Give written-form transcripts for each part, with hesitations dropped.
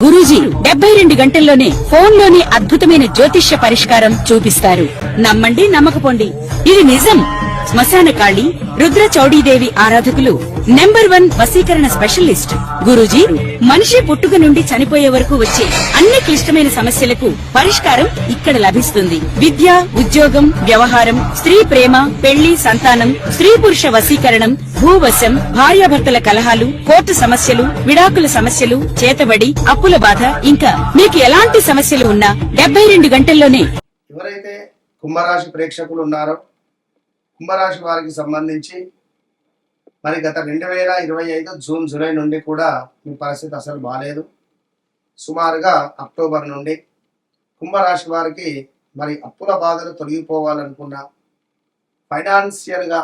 గురూజీ 72 గంటల్లోనే ఫోన్లోని అద్భుతమైన జ్యోతిష్య పరిష్కారం చూపిస్తారు. నమ్మండి, నమ్మకపోండి, ఇది నిజం. శ్మశాన కాళి రుద్ర చౌడీదేవి ఆరాధకులు నంబర్ 1 వశీకరణ స్పెషలిస్ట్ గురూజీ. మనిషి పుట్టుక నుండి చనిపోయే వరకు వచ్చే అన్ని క్లిష్టమైన సమస్యలకు పరిష్కారం ఇక్కడ లభిస్తుంది. విద్య, ఉద్యోగం, వ్యవహారం, స్త్రీ ప్రేమ, పెళ్లి, సంతానం, స్త్రీ పురుష వశీకరణం, భూవశం, భార్యాభర్తల కలహాలు, కోర్టు సమస్యలు, విడాకుల సమస్యలు, చేతబడి, అప్పుల బాధ, ఇంకా మీకు ఎలాంటి సమస్యలు ఉన్నా 72 గంటల్లోనే. ఎవరైతే కుంభరాశి ప్రేక్షకులు ఉన్నారో కుంభరాశి వారికి సంబంధించి మరి గత 2025 జూన్ జూలై నుండి కూడా మీ పరిస్థితి అసలు బాగాలేదు. సుమారుగా అక్టోబర్ నుండి కుంభరాశి వారికి మరి అప్పుల బాధలు తొలగిపోవాలనుకున్నా, ఫైనాన్షియల్గా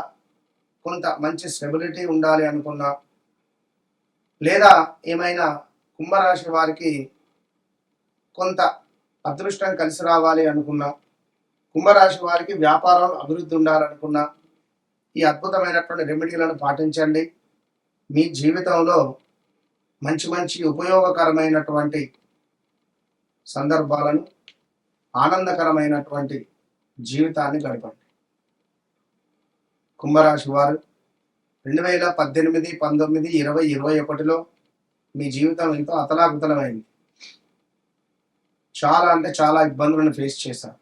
కొంత మంచి స్టెబిలిటీ ఉండాలి అనుకున్నా, లేదా ఏమైనా కుంభరాశి వారికి కొంత అదృష్టం కలిసి రావాలి అనుకున్నా, కుంభరాశి వారికి వ్యాపారం అభివృద్ధి ఉండాలనుకున్నా, ఈ అద్భుతమైనటువంటి రెమెడీలను పాటించండి. మీ జీవితంలో మంచి మంచి ఉపయోగకరమైనటువంటి సందర్భాలను, ఆనందకరమైనటువంటి జీవితాన్ని గడపండి. కుంభరాశి వారు 2018, 19, 20, 21లో మీ జీవితం ఎంతో అతలాకుతలమైంది. చాలా అంటే చాలా ఇబ్బందులను ఫేస్ చేశారు.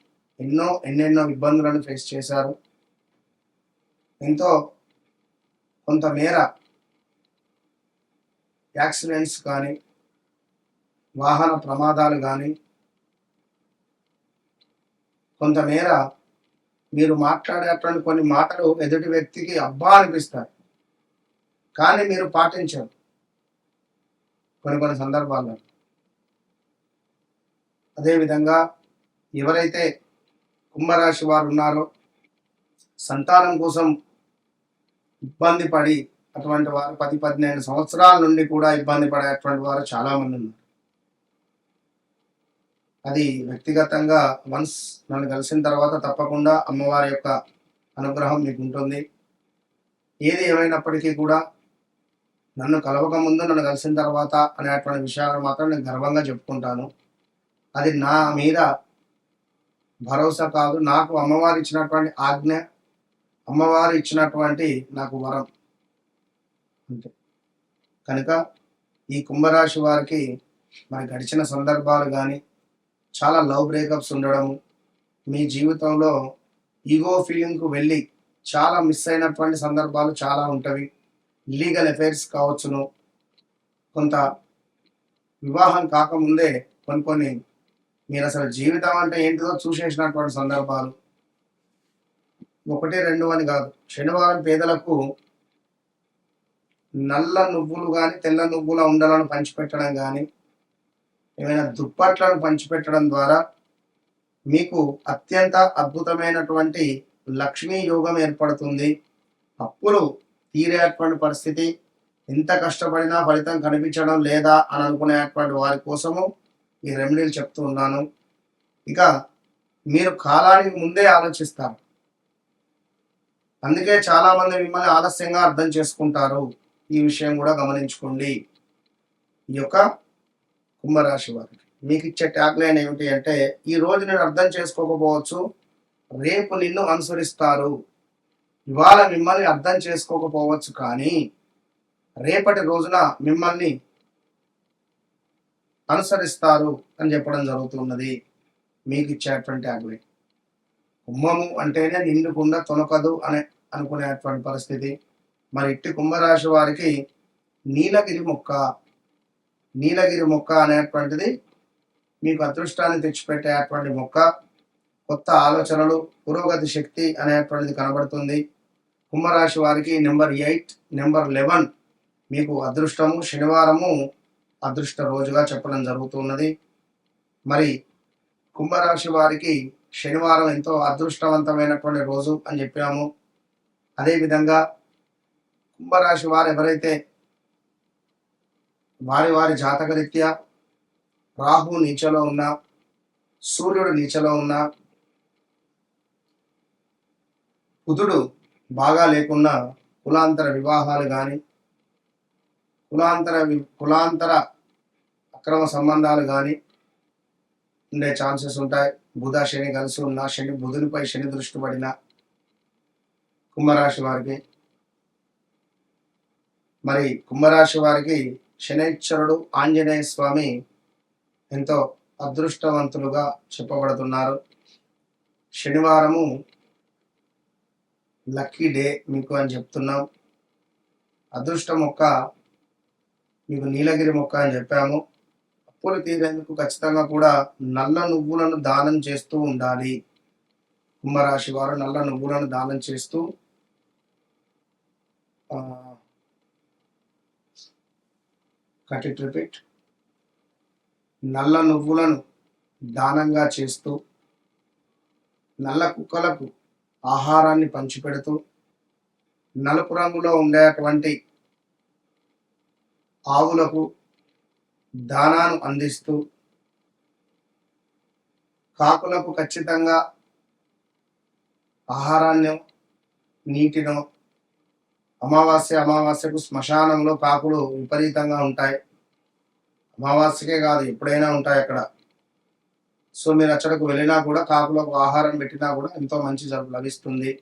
ఎన్నెన్నో ఇబ్బందులను ఫేస్ చేశారు. ఎంతో కొంతమేర యాక్సిడెంట్స్ కానీ, వాహన ప్రమాదాలు కానీ, కొంతమేర మీరు మాట్లాడేటువంటి కొన్ని మాటలు ఎదుటి వ్యక్తికి అబ్బా అనిపిస్తాయి, కానీ మీరు పాటించరు కొన్ని సందర్భాల్లో. అదేవిధంగా ఎవరైతే కుంభరాశి వారు ఉన్నారో సంతానం కోసం ఇబ్బంది పడి అటువంటి వారు 10-15 సంవత్సరాల నుండి కూడా ఇబ్బంది పడేటువంటి వారు చాలా మంది ఉన్నారు. అది వ్యక్తిగతంగా వన్స్ నన్ను కలిసిన తర్వాత తప్పకుండా అమ్మవారి యొక్క అనుగ్రహం మీకు ఉంటుంది. ఏది ఏమైనప్పటికీ కూడా నన్ను కలవక ముందు, నన్ను కలిసిన తర్వాత అనేటువంటి విషయాలు మాత్రం నేను గర్వంగా చెప్పుకుంటాను. అది నా మీద భరోసా కాదు, నాకు అమ్మవారు ఇచ్చినటువంటి ఆజ్ఞ, అమ్మవారు ఇచ్చినటువంటి నాకు వరం అంతే. కనుక ఈ కుంభరాశి వారికి మరి గడిచిన సందర్భాలు కానీ, చాలా లవ్ బ్రేకప్స్ ఉండడము, మీ జీవితంలో ఈగో ఫీలింగ్కు వెళ్ళి చాలా మిస్ అయినటువంటి సందర్భాలు చాలా ఉంటవి. లీగల్ అఫైర్స్ కావచ్చును, కొంత వివాహం కాకముందే కొన్ని మీరు అసలు జీవితం అంటే ఏంటిదో చూసేసినటువంటి సందర్భాలు 1, 2 అని కాదు. శనివారం పేదలకు నల్ల నువ్వులు కానీ, తెల్ల నువ్వుల ఉండలను పంచిపెట్టడం కానీ, ఏమైనా దుప్పట్లను పంచిపెట్టడం ద్వారా మీకు అత్యంత అద్భుతమైనటువంటి లక్ష్మీ యోగం ఏర్పడుతుంది. అప్పులు తీరేటువంటి పరిస్థితి, ఎంత కష్టపడినా ఫలితం కనిపించడం లేదా అని అనుకునేటువంటి వారి కోసము ఈ రెమెడీలు చెప్తూ ఉన్నాను. ఇక మీరు కాలానికి ముందే ఆలోచిస్తారు, అందుకే చాలా మంది మిమ్మల్ని ఆలస్యంగా అర్థం చేసుకుంటారు. ఈ విషయం కూడా గమనించుకోండి. ఈ యొక్క కుంభరాశి వారికి మీకు ఇచ్చే ట్యాగ్ లైన్ ఏమిటి అంటే, ఈ రోజు నేను అర్థం చేసుకోకపోవచ్చు, రేపు నిన్ను అనుసరిస్తారు. ఇవాళ మిమ్మల్ని అర్థం చేసుకోకపోవచ్చు, కానీ రేపటి రోజున మిమ్మల్ని అనుసరిస్తారు అని చెప్పడం జరుగుతున్నది. మీకు ఇచ్చేటువంటి ఆగ్రహం. కుంభము అంటేనే నిండుకుండా తొనకదు అని అనుకునేటువంటి పరిస్థితి. మరి ఇట్టి కుంభరాశి వారికి నీలగిరి మొక్క అనేటువంటిది మీకు అదృష్టాన్ని తెచ్చిపెట్టేటువంటి మొక్క. కొత్త ఆలోచనలు, పురోగతి శక్తి అనేటువంటిది కనబడుతుంది. కుంభరాశి వారికి నెంబర్ 8, నెంబర్ 11 మీకు అదృష్టము. శనివారము అదృష్ట రోజుగా చెప్పడం జరుగుతున్నది. మరి కుంభరాశి వారికి శనివారం ఎంతో అదృష్టవంతమైనటువంటి రోజు అని చెప్పాము. అదేవిధంగా కుంభరాశి వారు ఎవరైతే వారి జాతకరీత్యా రాహు నీచలో ఉన్నా, సూర్యుడు నీచలో ఉన్నా, బుధుడు బాగా లేకున్నా కులాంతర వివాహాలు కానీ, కులాంతర అక్రమ సంబంధాలు కానీ ఉండే ఛాన్సెస్ ఉంటాయి. బుధ శని కలిసి ఉన్న, బుధునిపై శని దృష్టి పడిన కుంభరాశి వారికి, మరి కుంభరాశి వారికి శనైశ్వరుడు ఆంజనేయ స్వామి ఎంతో అదృష్టవంతులుగా చెప్పబడుతున్నారు. శనివారము లక్కీ డే మీకు అని చెప్తున్నాం. అదృష్ట మొక్క మీకు నీలగిరి మొక్క అని చెప్పాము. అప్పులు తీరేందుకు ఖచ్చితంగా కూడా నల్ల నువ్వులను దానం చేస్తూ ఉండాలి. కుంభరాశి వారు నల్ల నువ్వులను దానం చేస్తూ రిపీట్ నల్ల నువ్వులను దానంగా చేస్తూ, నల్ల కుక్కలకు ఆహారాన్ని పంచిపెడుతూ, నలుపు రంగులో ఉండేటువంటి ఆవులకు దానాను అందిస్తూ, కాకులకు ఖచ్చితంగా ఆహారాన్ని, నీటినో, అమావాస్యకు శ్మశానంలో కాకులు విపరీతంగా ఉంటాయి. అమావాస్యకే కాదు, ఎప్పుడైనా ఉంటాయి అక్కడ. సో మీరు అక్కడకు వెళ్ళినా కూడా కాకులకు ఆహారం పెట్టినా కూడా ఎంతో మంచి లభిస్తుంది.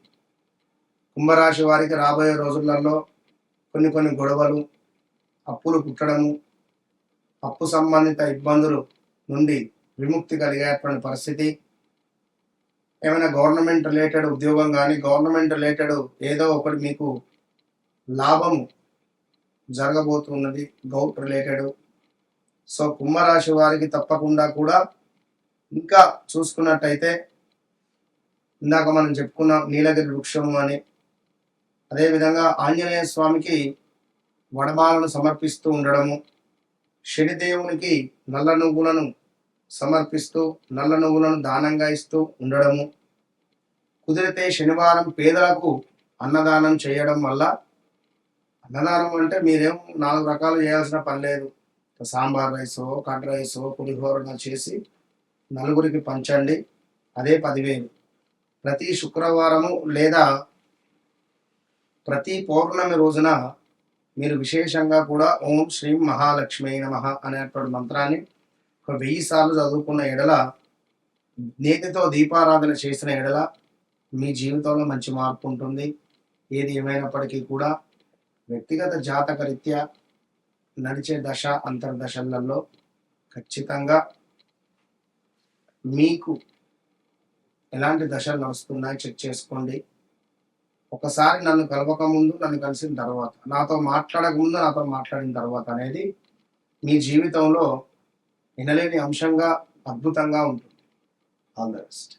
కుంభరాశి వారికి రాబోయే రోజులలో కొన్ని గొడవలు, అప్పులు పుట్టడము, అప్పు సంబంధిత ఇబ్బందులు నుండి విముక్తి కలిగేటువంటి పరిస్థితి, ఏమైనా గవర్నమెంట్ రిలేటెడ్ ఉద్యోగం కానీ, గవర్నమెంట్ రిలేటెడ్ ఏదో ఒకటి మీకు లాభము జరగబోతున్నది, గౌట్ రిలేటెడ్. సో కుంభరాశి వారికి తప్పకుండా కూడా ఇంకా చూసుకున్నట్టయితే ఇందాక మనం చెప్పుకున్నాం నీలగిరి వృక్షము అని, అదేవిధంగా ఆంజనేయ స్వామికి వడమాలను సమర్పిస్తూ ఉండడము, శనిదేవునికి నల్ల నువ్వులను సమర్పిస్తూ నల్ల నువ్వులను దానంగా ఇస్తూ ఉండడము, కుదిరితే శనివారం పేదలకు అన్నదానం చేయడం వల్ల, అన్నదానం అంటే మీరేం 4 రకాలు చేయాల్సిన పని లేదు. సాంబార్ రైసో, కర్డ్ రైసో, పులిహోరగా చేసి నలుగురికి పంచండి, అదే 10,000. ప్రతి శుక్రవారము లేదా ప్రతి పౌర్ణమి రోజున మీరు విశేషంగా కూడా ఓం శ్రీం మహాలక్ష్మీ నమః అనేటువంటి మంత్రాన్ని 1000 సార్లు చదువుకున్న ఎడల, నేతితో దీపారాధన చేసిన ఎడల మీ జీవితంలో మంచి మార్పు ఉంటుంది. ఏది ఏమైనప్పటికీ కూడా వ్యక్తిగత జాతక రీత్యా నడిచే దశ అంతర్దశలలో ఖచ్చితంగా మీకు ఎలాంటి దశలు నడుస్తున్నాయి చెక్ చేసుకోండి. ఒకసారి నన్ను కలవక ముందు, నన్ను కలిసిన తర్వాత, నాతో మాట్లాడక ముందు, నాతో మాట్లాడిన తర్వాత అనేది మీ జీవితంలో వినలేని అంశంగా అద్భుతంగా ఉంటుంది. All the best.